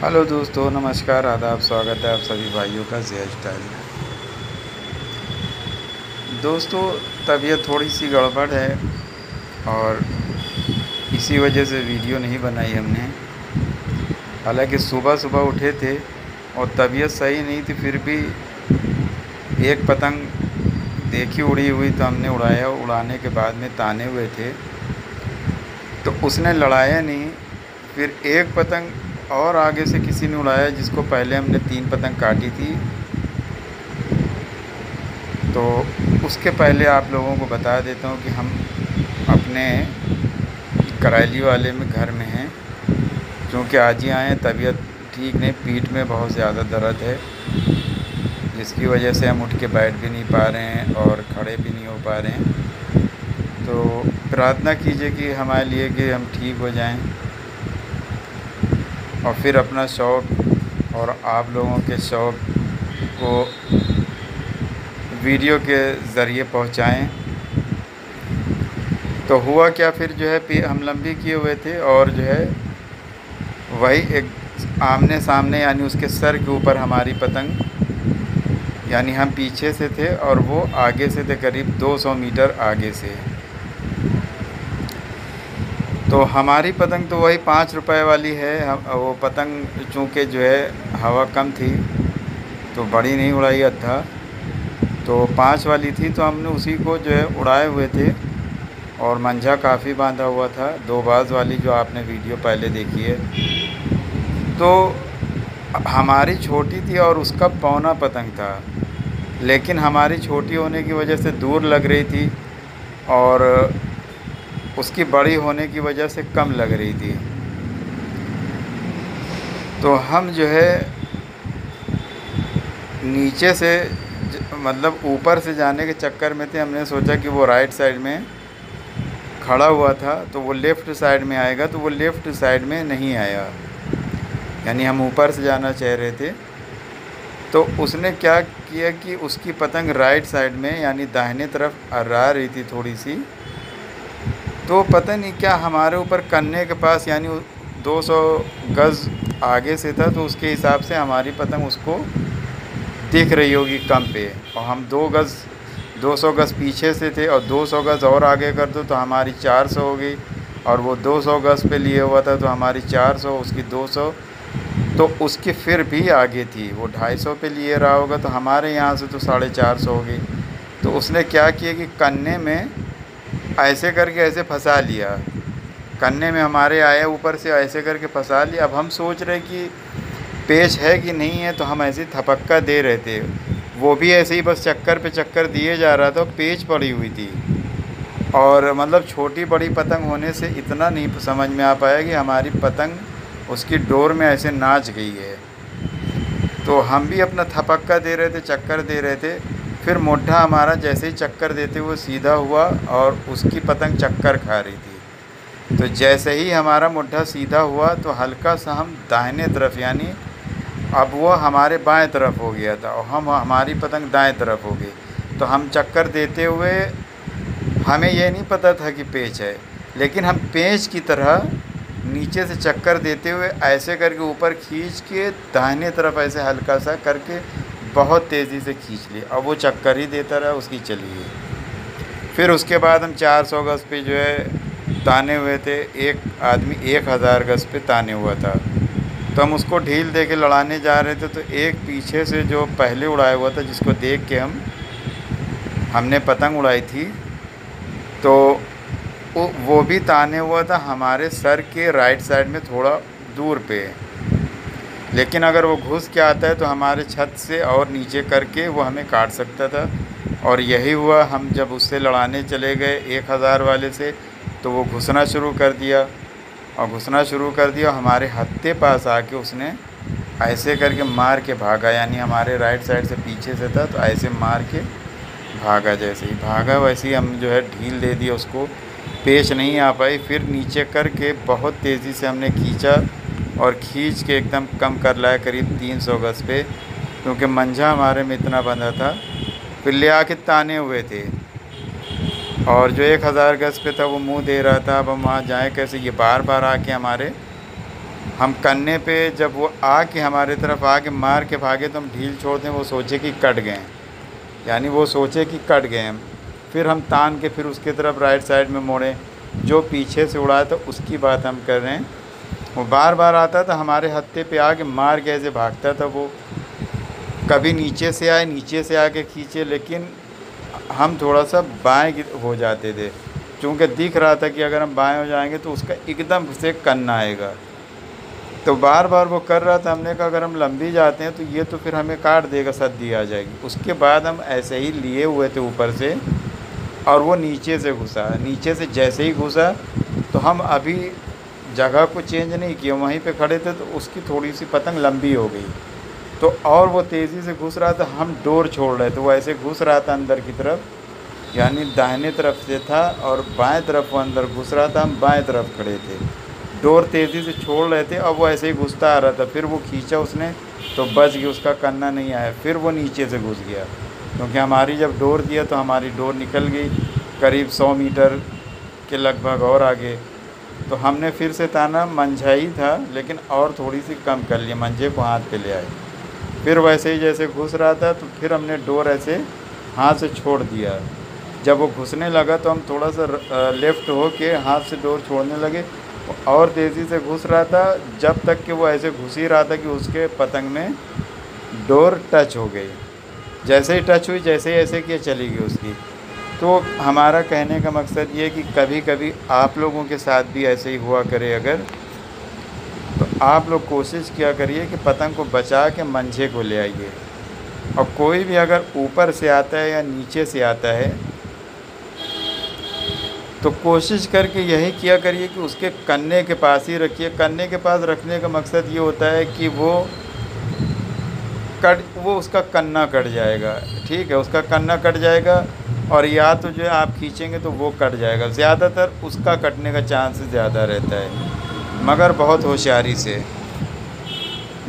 Hello दोस्तों, नमस्कार, आदाब, स्वागत है आप सभी भाइयों का ज़िया स्टाइल में। दोस्तों, तबीयत थोड़ी सी गड़बड़ है और इसी वजह से वीडियो नहीं बनाई हमने। हालांकि सुबह सुबह उठे थे और तबीयत सही नहीं थी, फिर भी एक पतंग देखी उड़ी हुई तो हमने उड़ाया। उड़ाने के बाद में ताने हुए थे तो उसने लड़ाया नहीं। फिर एक पतंग और आगे से किसी ने उड़ाया, जिसको पहले हमने 3 पतंग काटी थी। तो उसके पहले आप लोगों को बता देता हूँ कि हम अपने करैली वाले में घर में हैं, क्योंकि आज ही आए हैं। तबीयत ठीक नहीं, पीठ में बहुत ज़्यादा दर्द है, जिसकी वजह से हम उठ के बैठ भी नहीं पा रहे हैं और खड़े भी नहीं हो पा रहे हैं। तो प्रार्थना कीजिए कि हमारे लिए कि हम ठीक हो जाएं और फिर अपना शौक़ और आप लोगों के शौक़ को वीडियो के ज़रिए पहुंचाएं। तो हुआ क्या, फिर जो है हम लंबी किए हुए थे और जो है वही एक आमने सामने, यानी उसके सर के ऊपर हमारी पतंग, यानी हम पीछे से थे और वो आगे से थे, करीब 200 मीटर आगे से। तो हमारी पतंग तो वही 5 रुपए वाली है। वो पतंग चूँकि जो है हवा कम थी तो बड़ी नहीं उड़ाई था, तो 5 वाली थी, तो हमने उसी को जो है उड़ाए हुए थे। और मंझा काफ़ी बांधा हुआ था, 2 बाज वाली, जो आपने वीडियो पहले देखी है। तो हमारी छोटी थी और उसका पौना पतंग था, लेकिन हमारी छोटी होने की वजह से दूर लग रही थी और उसकी बड़ी होने की वजह से कम लग रही थी। तो हम जो है नीचे से मतलब ऊपर से जाने के चक्कर में थे। हमने सोचा कि वो राइट साइड में खड़ा हुआ था तो वो लेफ़्ट साइड में आएगा, तो वो लेफ़्ट साइड में नहीं आया, यानी हम ऊपर से जाना चाह रहे थे। तो उसने क्या किया कि उसकी पतंग राइट साइड में, यानी दाहिने तरफ अर्रा रही थी थोड़ी सी। तो पता नहीं क्या हमारे ऊपर कन्ने के पास, यानी 200 गज़ आगे से था, तो उसके हिसाब से हमारी पतंग उसको दिख रही होगी कम पे। और हम 200 गज़ पीछे से थे और 200 गज़ और आगे कर दो तो हमारी 400 हो गई। और वो 200 गज़ पे लिए हुआ था तो हमारी 400, उसकी 200, तो उसकी फिर भी आगे थी। वो 250 पे लिए रहा होगा तो हमारे यहाँ से तो 450 हो गई। तो उसने क्या किया कि कन्ने में ऐसे करके ऐसे फंसा लिया, कन्ने में हमारे आया ऊपर से, ऐसे करके फंसा लिया। अब हम सोच रहे कि पेच है कि नहीं है, तो हम ऐसे थपक्का दे रहे थे। वो भी ऐसे ही बस चक्कर पे चक्कर दिए जा रहा था, पेच पड़ी हुई थी। और मतलब छोटी बड़ी पतंग होने से इतना नहीं समझ में आ पाया कि हमारी पतंग उसकी डोर में ऐसे नाच गई है। तो हम भी अपना थपक्का दे रहे थे, चक्कर दे रहे थे। फिर मुट्ठा हमारा जैसे ही चक्कर देते हुए सीधा हुआ और उसकी पतंग चक्कर खा रही थी। तो जैसे ही हमारा मुट्ठा सीधा हुआ तो हल्का सा हम दाहिने तरफ, यानी अब वो हमारे बाएं तरफ हो गया था और हमारी पतंग दाएं तरफ हो गई। तो हम चक्कर देते हुए, हमें ये नहीं पता था कि पेच है, लेकिन हम पेच की तरह नीचे से चक्कर देते हुए ऐसे करके ऊपर खींच के दाहिने तरफ ऐसे हल्का सा करके बहुत तेज़ी से खींच लिया। अब वो चक्कर ही देता रहा, उसकी चली गई। फिर उसके बाद हम 400 गज़ पे जो है ताने हुए थे। एक आदमी 1000 गज़ पे ताने हुआ था, तो हम उसको ढील दे के लड़ाने जा रहे थे। तो एक पीछे से जो पहले उड़ाया हुआ था, जिसको देख के हमने पतंग उड़ाई थी, तो वो भी ताने हुआ था हमारे सर के राइट साइड में थोड़ा दूर पे। लेकिन अगर वो घुस के आता है तो हमारे छत से और नीचे करके वो हमें काट सकता था। और यही हुआ, हम जब उससे लड़ाने चले गए 1000 वाले से, तो वो घुसना शुरू कर दिया और घुसना शुरू कर दिया। हमारे हत्थे पास आके उसने ऐसे करके मार के भागा, यानी हमारे राइट साइड से पीछे से था, तो ऐसे मार के भागा। जैसे ही भागा वैसे ही हम जो है ढील दे दिया उसको, पेच नहीं आ पाई। फिर नीचे करके बहुत तेज़ी से हमने खींचा और खींच के एकदम कम कर लाया, करीब 300 गज़ पे, क्योंकि मंझा हमारे में इतना बंधा था। फिर ले आके ताने हुए थे और जो 1000 गज़ पे था वो मुंह दे रहा था। अब हम वहाँ जाएँ कैसे, ये बार बार आके हमारे हम कन्ने पे जब वो आके हमारे तरफ आके मार के भागे तो हम ढील छोड़ दें, वो सोचे कि कट गए, यानी वो सोचे कि कट गए हम, फिर हम तान के फिर उसके तरफ राइट साइड में मोड़ें। जो पीछे से उड़ाया था उसकी बात हम कर रहे हैं। वो बार बार आता था हमारे हत्थे पे आके मार के ऐसे भागता था वो, कभी नीचे से आए, नीचे से आके खींचे, लेकिन हम थोड़ा सा बाएं हो जाते थे, क्योंकि दिख रहा था कि अगर हम बाएं हो जाएंगे तो उसका एकदम से कन्ना आएगा। तो बार बार वो कर रहा था, हमने कहा अगर हम लंबी जाते हैं तो ये तो फिर हमें काट देगा, सद्दी आ जाएगी। उसके बाद हम ऐसे ही लिए हुए थे ऊपर से, और वो नीचे से घुसा, नीचे से जैसे ही घुसा तो हम अभी जगह को चेंज नहीं किया, वहीं पे खड़े थे, तो उसकी थोड़ी सी पतंग लंबी हो गई। तो और वो तेज़ी से घुस रहा था, हम डोर छोड़ रहे थे, वो ऐसे घुस रहा था अंदर की तरफ, यानी दाहिने तरफ से था और बाएं तरफ वो अंदर घुस रहा था, हम बाएं तरफ खड़े थे, डोर तेज़ी से छोड़ रहे थे। अब वो ऐसे ही घुसता आ रहा था, फिर वो खींचा उसने तो बच गया, उसका कन्ना नहीं आया, फिर वो नीचे से घुस गया, क्योंकि हमारी जब डोर दिया तो हमारी डोर निकल गई करीब 100 मीटर के लगभग और आगे। तो हमने फिर से ताना, मंझा ही था लेकिन और थोड़ी सी कम कर लिया, मंझे को हाथ पे ले आए। फिर वैसे ही जैसे घुस रहा था तो फिर हमने डोर ऐसे हाथ से छोड़ दिया। जब वो घुसने लगा तो हम थोड़ा सा लेफ़्ट हो के हाथ से डोर छोड़ने लगे, और तेज़ी से घुस रहा था, जब तक कि वो ऐसे घुस ही रहा था कि उसके पतंग में डोर टच हो गई। जैसे ही टच हुई, जैसे ही ऐसे किया, चली गई उसकी। तो हमारा कहने का मकसद ये है कि कभी कभी आप लोगों के साथ भी ऐसे ही हुआ करे अगर, तो आप लोग कोशिश किया करिए कि पतंग को बचा के मंझे को ले आइए। और कोई भी अगर ऊपर से आता है या नीचे से आता है तो कोशिश करके यही किया करिए कि उसके कन्ने के पास ही रखिए। कन्ने के पास रखने का मकसद ये होता है कि वो उसका कन्ना कट जाएगा, ठीक है, उसका कन्ना कट जाएगा, और या तो जो है आप खींचेंगे तो वो कट जाएगा, ज़्यादातर उसका कटने का चांस ज़्यादा रहता है। मगर बहुत होशियारी से,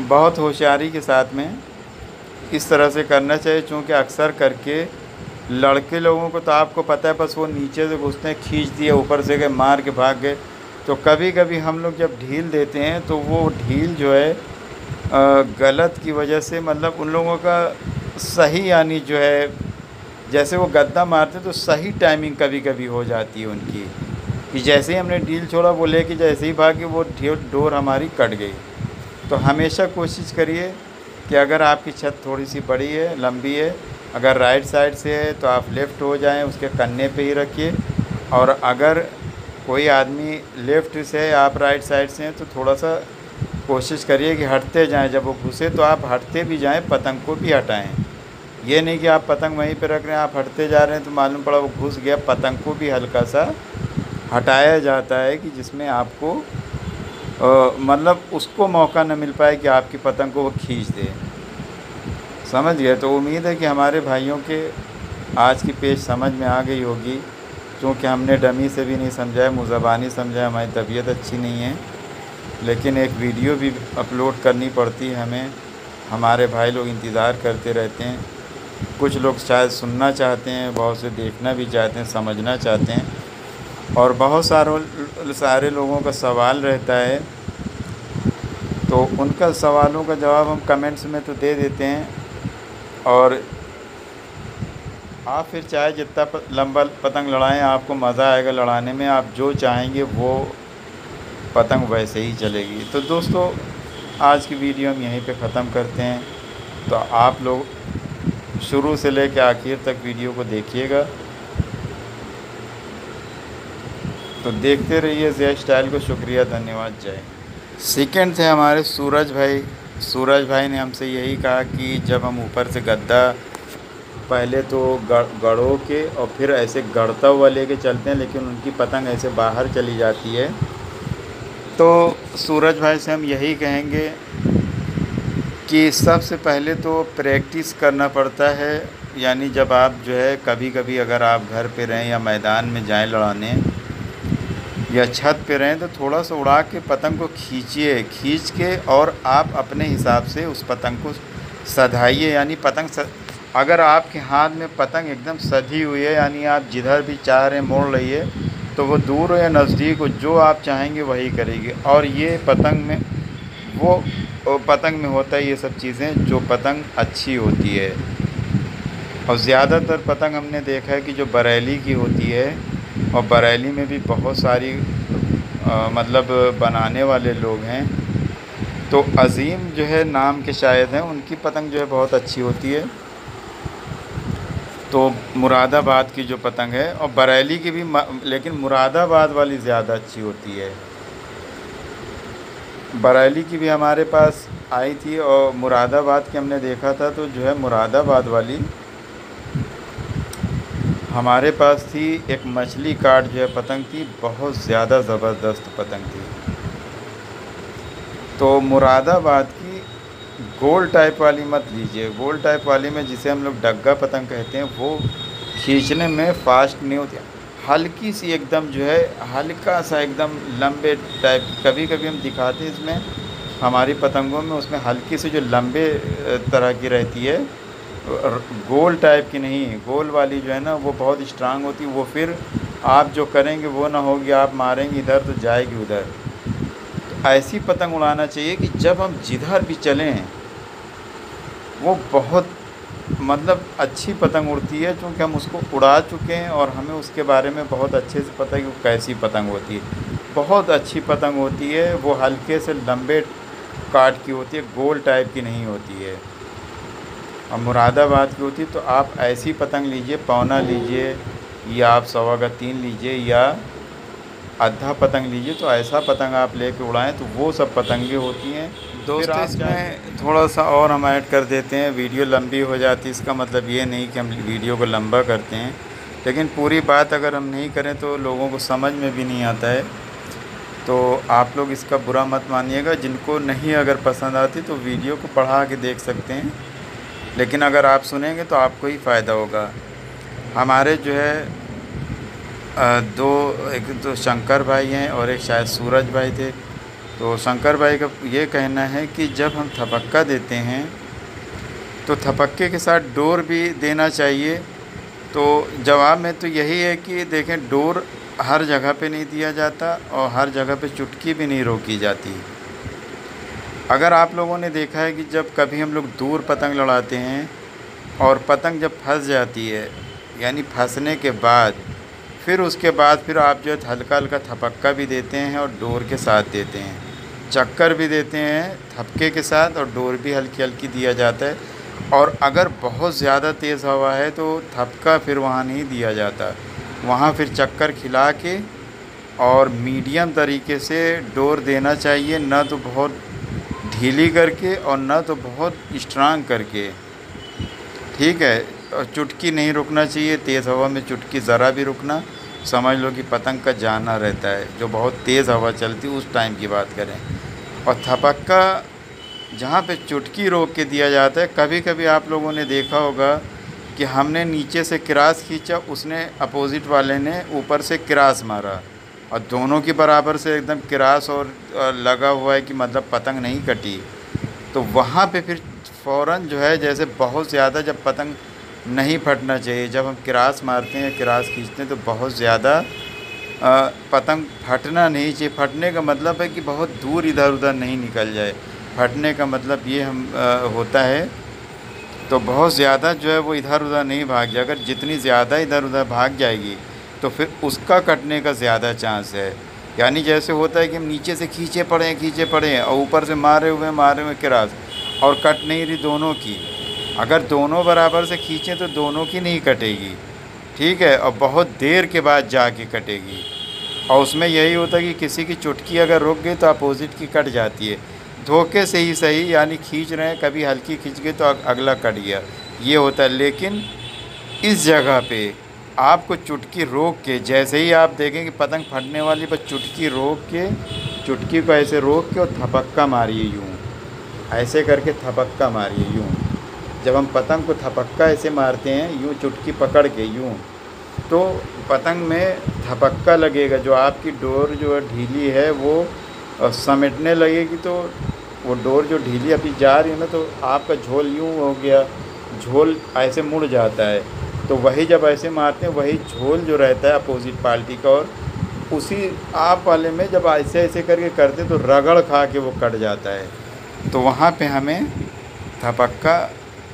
बहुत होशियारी के साथ में इस तरह से करना चाहिए, चूँकि अक्सर करके लड़के लोगों को तो आपको पता है, बस वो नीचे से घुसते हैं, खींच दिए, ऊपर से गए, मार के भाग गए। तो कभी कभी हम लोग जब ढील देते हैं तो वो ढील जो है गलत की वजह से, मतलब उन लोगों का सही, यानी जो है जैसे वो गद्दा मारते तो सही टाइमिंग कभी कभी हो जाती है उनकी, कि जैसे ही हमने ढील छोड़ा वो लेके जैसे ही भागे वो डोर हमारी कट गई। तो हमेशा कोशिश करिए कि अगर आपकी छत थोड़ी सी बड़ी है, लंबी है, अगर राइट साइड से है तो आप लेफ़्ट हो जाएं, उसके कन्ने पे ही रखिए। और अगर कोई आदमी लेफ़्ट से है, आप राइट साइड से हैं, तो थोड़ा सा कोशिश करिए कि हटते जाएं, जब वो घुसे तो आप हटते भी जाएं, पतंग को भी हटाएं। ये नहीं कि आप पतंग वहीं पे रख रहे हैं, आप हटते जा रहे हैं तो मालूम पड़ा वो घुस गया, पतंग को भी हल्का सा हटाया जाता है कि जिसमें आपको मतलब उसको मौका न मिल पाए कि आपकी पतंग को वो खींच दे। समझ गए? तो उम्मीद है कि हमारे भाइयों के आज की पेश समझ में आ गई होगी, क्योंकि हमने डमी से भी नहीं समझाया, मुज़बानी समझाया, हमारी तबीयत अच्छी नहीं है, लेकिन एक वीडियो भी अपलोड करनी पड़ती है हमें, हमारे भाई लोग इंतज़ार करते रहते हैं। कुछ लोग शायद सुनना चाहते हैं, बहुत से देखना भी चाहते हैं, समझना चाहते हैं, और बहुत सारे लोगों का सवाल रहता है, तो उनका सवालों का जवाब हम कमेंट्स में तो दे देते हैं। और आप फिर चाहे जितना लंबा पतंग लड़ाएं, आपको मज़ा आएगा लड़ाने में, आप जो चाहेंगे वो पतंग वैसे ही चलेगी। तो दोस्तों, आज की वीडियो हम यहीं पे ख़त्म करते हैं। तो आप लोग शुरू से लेकर आखिर तक वीडियो को देखिएगा। तो देखते रहिए ज़िया स्टाइल को। शुक्रिया, धन्यवाद, जय। सेकंड थे हमारे सूरज भाई। सूरज भाई ने हमसे यही कहा कि जब हम ऊपर से गद्दा पहले तो गड़ो के और फिर ऐसे गड़ता हुआ लेके चलते हैं, लेकिन उनकी पतंग ऐसे बाहर चली जाती है। तो सूरज भाई से हम यही कहेंगे कि सबसे पहले तो प्रैक्टिस करना पड़ता है, यानी जब आप जो है कभी कभी अगर आप घर पे रहें या मैदान में जाएं लड़ाने या छत पे रहें, तो थोड़ा सा उड़ा के पतंग को खींचिए, खींच के और आप अपने हिसाब से उस पतंग को सधाइए। यानी पतंग अगर आपके हाथ में पतंग एकदम सधी हुई है, यानी आप जिधर भी चाह रहे हैं मोड़ रहिए, तो वो दूर हो या नज़दीक हो, जो आप चाहेंगे वही करेगी। और ये पतंग में वो पतंग में होता है ये सब चीज़ें जो पतंग अच्छी होती है। और ज़्यादातर पतंग हमने देखा है कि जो बरेली की होती है, और बरेली में भी बहुत सारी मतलब बनाने वाले लोग हैं। तो अज़ीम जो है नाम के शायद हैं, उनकी पतंग जो है बहुत अच्छी होती है। तो मुरादाबाद की जो पतंग है, और बरेली की भी लेकिन मुरादाबाद वाली ज़्यादा अच्छी होती है। बरेली की भी हमारे पास आई थी, और मुरादाबाद की हमने देखा था, तो जो है मुरादाबाद वाली हमारे पास थी। एक मछली काट जो है पतंग थी, बहुत ज़्यादा ज़बरदस्त पतंग थी। तो मुरादाबाद की गोल टाइप वाली मत लीजिए। गोल टाइप वाली में, जिसे हम लोग डग्गा पतंग कहते हैं, वो खींचने में फास्ट नहीं होती, हल्की सी एकदम जो है, हल्का सा एकदम लंबे टाइप। कभी कभी हम दिखाते हैं इसमें हमारी पतंगों में, उसमें हल्की सी जो लंबे तरह की रहती है, गोल टाइप की नहीं। गोल वाली जो है ना, वो बहुत स्ट्रांग होती है। वो फिर आप जो करेंगे वो ना होगी, आप मारेंगे इधर तो जाएगी उधर। तो ऐसी पतंग उड़ाना चाहिए कि जब हम जिधर भी चलें वो बहुत मतलब अच्छी पतंग उड़ती है, क्योंकि हम उसको उड़ा चुके हैं और हमें उसके बारे में बहुत अच्छे से पता है कि वो कैसी पतंग होती है। बहुत अच्छी पतंग होती है वो, हल्के से लंबे काट की होती है, गोल टाइप की नहीं होती है। और मुरादाबाद की होती है। तो आप ऐसी पतंग लीजिए, पौना लीजिए, या आप 3.25 लीजिए, या आधा पतंग लीजिए। तो ऐसा पतंग आप लेके उड़ाएं तो वो सब पतंगें होती हैं। दोस्तों, इसमें थोड़ा सा और हम ऐड कर देते हैं, वीडियो लंबी हो जाती है। इसका मतलब ये नहीं कि हम वीडियो को लंबा करते हैं, लेकिन पूरी बात अगर हम नहीं करें तो लोगों को समझ में भी नहीं आता है। तो आप लोग इसका बुरा मत मानिएगा। जिनको नहीं अगर पसंद आती तो वीडियो को बढ़ा के देख सकते हैं, लेकिन अगर आप सुनेंगे तो आपको ही फ़ायदा होगा। हमारे जो है एक तो शंकर भाई हैं और एक शायद सूरज भाई थे। तो शंकर भाई का ये कहना है कि जब हम थपक्का देते हैं तो थपक्के के साथ डोर भी देना चाहिए। तो जवाब में तो यही है कि देखें, डोर हर जगह पे नहीं दिया जाता और हर जगह पे चुटकी भी नहीं रोकी जाती। अगर आप लोगों ने देखा है कि जब कभी हम लोग दूर पतंग लड़ाते हैं और पतंग जब फंस जाती है, यानी फंसने के बाद फिर उसके बाद फिर आप जो है हल्का हल्का थपक्का भी देते हैं और डोर के साथ देते हैं, चक्कर भी देते हैं थपके के साथ, और डोर भी हल्की हल्की दिया जाता है। और अगर बहुत ज़्यादा तेज़ हवा है तो थपका फिर वहाँ नहीं दिया जाता, वहाँ फिर चक्कर खिला के और मीडियम तरीके से डोर देना चाहिए, ना तो बहुत ढीली करके और ना तो बहुत स्ट्रांग करके। ठीक है। और चुटकी नहीं रुकना चाहिए, तेज़ हवा में चुटकी ज़रा भी रुकना समझ लो कि पतंग का जाना रहता है। जो बहुत तेज़ हवा चलती उस टाइम की बात करें। और थपक्का जहाँ पे चुटकी रोक के दिया जाता है, कभी कभी आप लोगों ने देखा होगा कि हमने नीचे से क्रास खींचा, उसने अपोजिट वाले ने ऊपर से क्रास मारा, और दोनों की बराबर से एकदम क्रास और लगा हुआ है कि मतलब पतंग नहीं कटी। तो वहाँ पे फिर फ़ौरन जो है, जैसे बहुत ज़्यादा जब पतंग नहीं फटना चाहिए, जब हम क्रास मारते हैं, क्रास खींचते हैं, तो बहुत ज़्यादा पतंग फटना नहीं चाहिए। फटने का मतलब है कि बहुत दूर इधर उधर नहीं निकल जाए, फटने का मतलब ये होता है। तो बहुत ज़्यादा जो है वो इधर उधर नहीं भाग जाए। अगर जितनी ज़्यादा इधर उधर भाग जाएगी तो फिर उसका कटने का ज़्यादा चांस है। यानी जैसे होता है कि हम नीचे से खींचे पड़े और ऊपर से मारे हुए क्रास, और कट नहीं रही दोनों की। अगर दोनों बराबर से खींचें तो दोनों की नहीं कटेगी, ठीक है, और बहुत देर के बाद जाके कटेगी। और उसमें यही होता है कि किसी की चुटकी अगर रुक गई तो अपोजिट की कट जाती है, धोखे से ही सही। यानी खींच रहे हैं, कभी हल्की खींच गई तो अगला कट गया, ये होता है। लेकिन इस जगह पे आपको चुटकी रोक के, जैसे ही आप देखें कि पतंग फटने वाली पर चुटकी रोक के, चुटकी को ऐसे रोक के और थपक्का मारिए, यूँ ऐसे करके थपक्का मारिए यूँ। जब हम पतंग को थपक्का ऐसे मारते हैं यूँ चुटकी पकड़ के यूँ, तो पतंग में थपक्का लगेगा। जो आपकी डोर जो है ढीली है वो समेटने लगेगी, तो वो डोर जो ढीली अभी जा रही है ना, तो आपका झोल यूँ हो गया, झोल ऐसे मुड़ जाता है। तो वही जब ऐसे मारते हैं, वही झोल जो रहता है अपोजिट पार्टी का, और उसी आप वाले में जब ऐसे ऐसे करके करते तो रगड़ खा के वो कट जाता है। तो वहाँ पे हमें थपक्का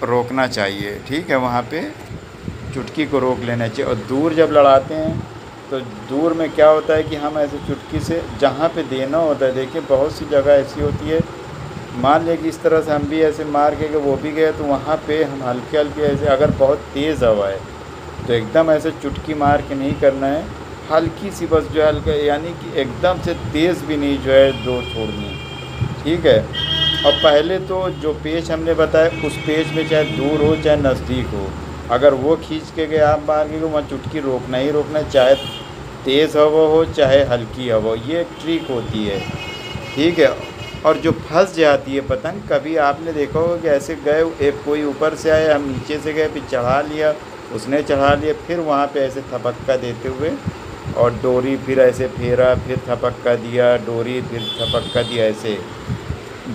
रोकना चाहिए, ठीक है। वहाँ पे चुटकी को रोक लेना चाहिए। और दूर जब लड़ाते हैं तो दूर में क्या होता है कि हम ऐसे चुटकी से जहाँ पे देना होता है, देखिए बहुत सी जगह ऐसी होती है, मान लिया कि इस तरह से हम भी ऐसे मार के वो भी गए, तो वहाँ पे हम हल्के हल्के ऐसे, अगर बहुत तेज़ हवा है तो एकदम ऐसे चुटकी मार के नहीं करना है, हल्की सी बस जो है हल्का, यानी कि एकदम से तेज़ भी नहीं जो है दो छोड़नी है, ठीक है। और पहले तो जो पेच हमने बताया उस पेच में चाहे दूर हो चाहे नज़दीक हो, अगर वो खींच के गए आप मार के वहाँ चुटकी रोकना ही रोकना है, चाहे तेज़ हवा हो चाहे हल्की हवा हो। ये एक ट्रिक होती है, ठीक है। और जो फंस जाती है पतंग, कभी आपने देखा होगा कि ऐसे गए, एक कोई ऊपर से आया, हम नीचे से गए, फिर चढ़ा लिया, उसने चढ़ा लिया, फिर वहाँ पे ऐसे थपक्का देते हुए और डोरी फिर ऐसे फेरा, फिर थपक्का दिया, डोरी फिर थपक्का दिया, ऐसे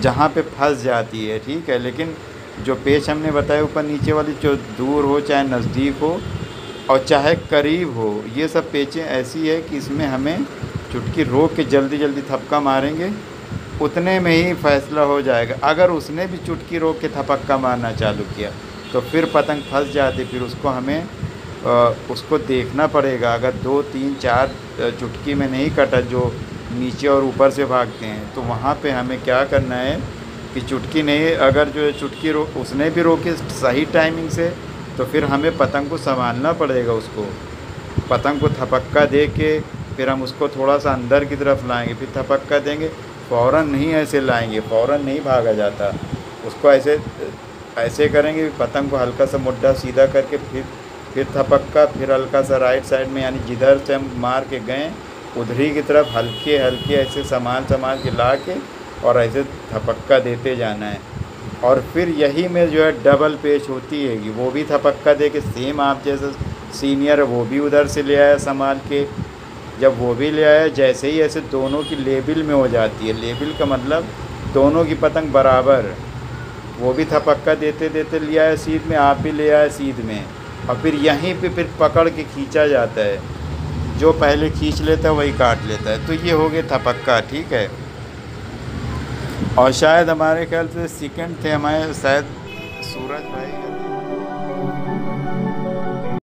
जहाँ पे फंस जाती है, ठीक है। लेकिन जो पेच हमने बताया ऊपर नीचे वाली, जो दूर हो चाहे नज़दीक हो और चाहे करीब हो, ये सब पेचें ऐसी है कि इसमें हमें चुटकी रोक के जल्दी जल्दी थपका मारेंगे, उतने में ही फ़ैसला हो जाएगा। अगर उसने भी चुटकी रोक के थपक्का मारना चालू किया तो फिर पतंग फंस जाती, फिर उसको हमें उसको देखना पड़ेगा। अगर 2 3 4 चुटकी में नहीं कटा, जो नीचे और ऊपर से भागते हैं, तो वहाँ पे हमें क्या करना है कि चुटकी नहीं, अगर जो है चुटकी उसने भी रोकी सही टाइमिंग से, तो फिर हमें पतंग को संभालना पड़ेगा। उसको पतंग को थपक्का दे के फिर हम उसको थोड़ा सा अंदर की तरफ लाएंगे, फिर थपक्का देंगे, फ़ौरन नहीं ऐसे लाएंगे, फ़ौरन नहीं भागा जाता। उसको ऐसे ऐसे करेंगे, पतंग को हल्का सा मुड्ढा सीधा करके फिर थपक्का, फिर हल्का सा राइट साइड में, यानी जिधर से हम मार के गए उधर ही की तरफ हल्के हल्के ऐसे संभाल के ला के और ऐसे थपक्का देते जाना है। और फिर यही में जो है डबल पेच होती है कि वो भी थपक्का दे के, सेम आप जैसे सीनियर है वो भी उधर से ले आया संभाल के, जब वो भी ले आया, जैसे ही ऐसे दोनों की लेवल में हो जाती है, लेवल का मतलब दोनों की पतंग बराबर, वो भी थपक्का देते देते ले आया सीध में, आप भी ले आए सीध में, और फिर यहीं पे फिर पकड़ के खींचा जाता है, जो पहले खींच लेता है वही काट लेता है। तो ये हो गया थपक्का, ठीक है। और शायद हमारे ख्याल से सेकंड थे हमारे, शायद सूरज भाई।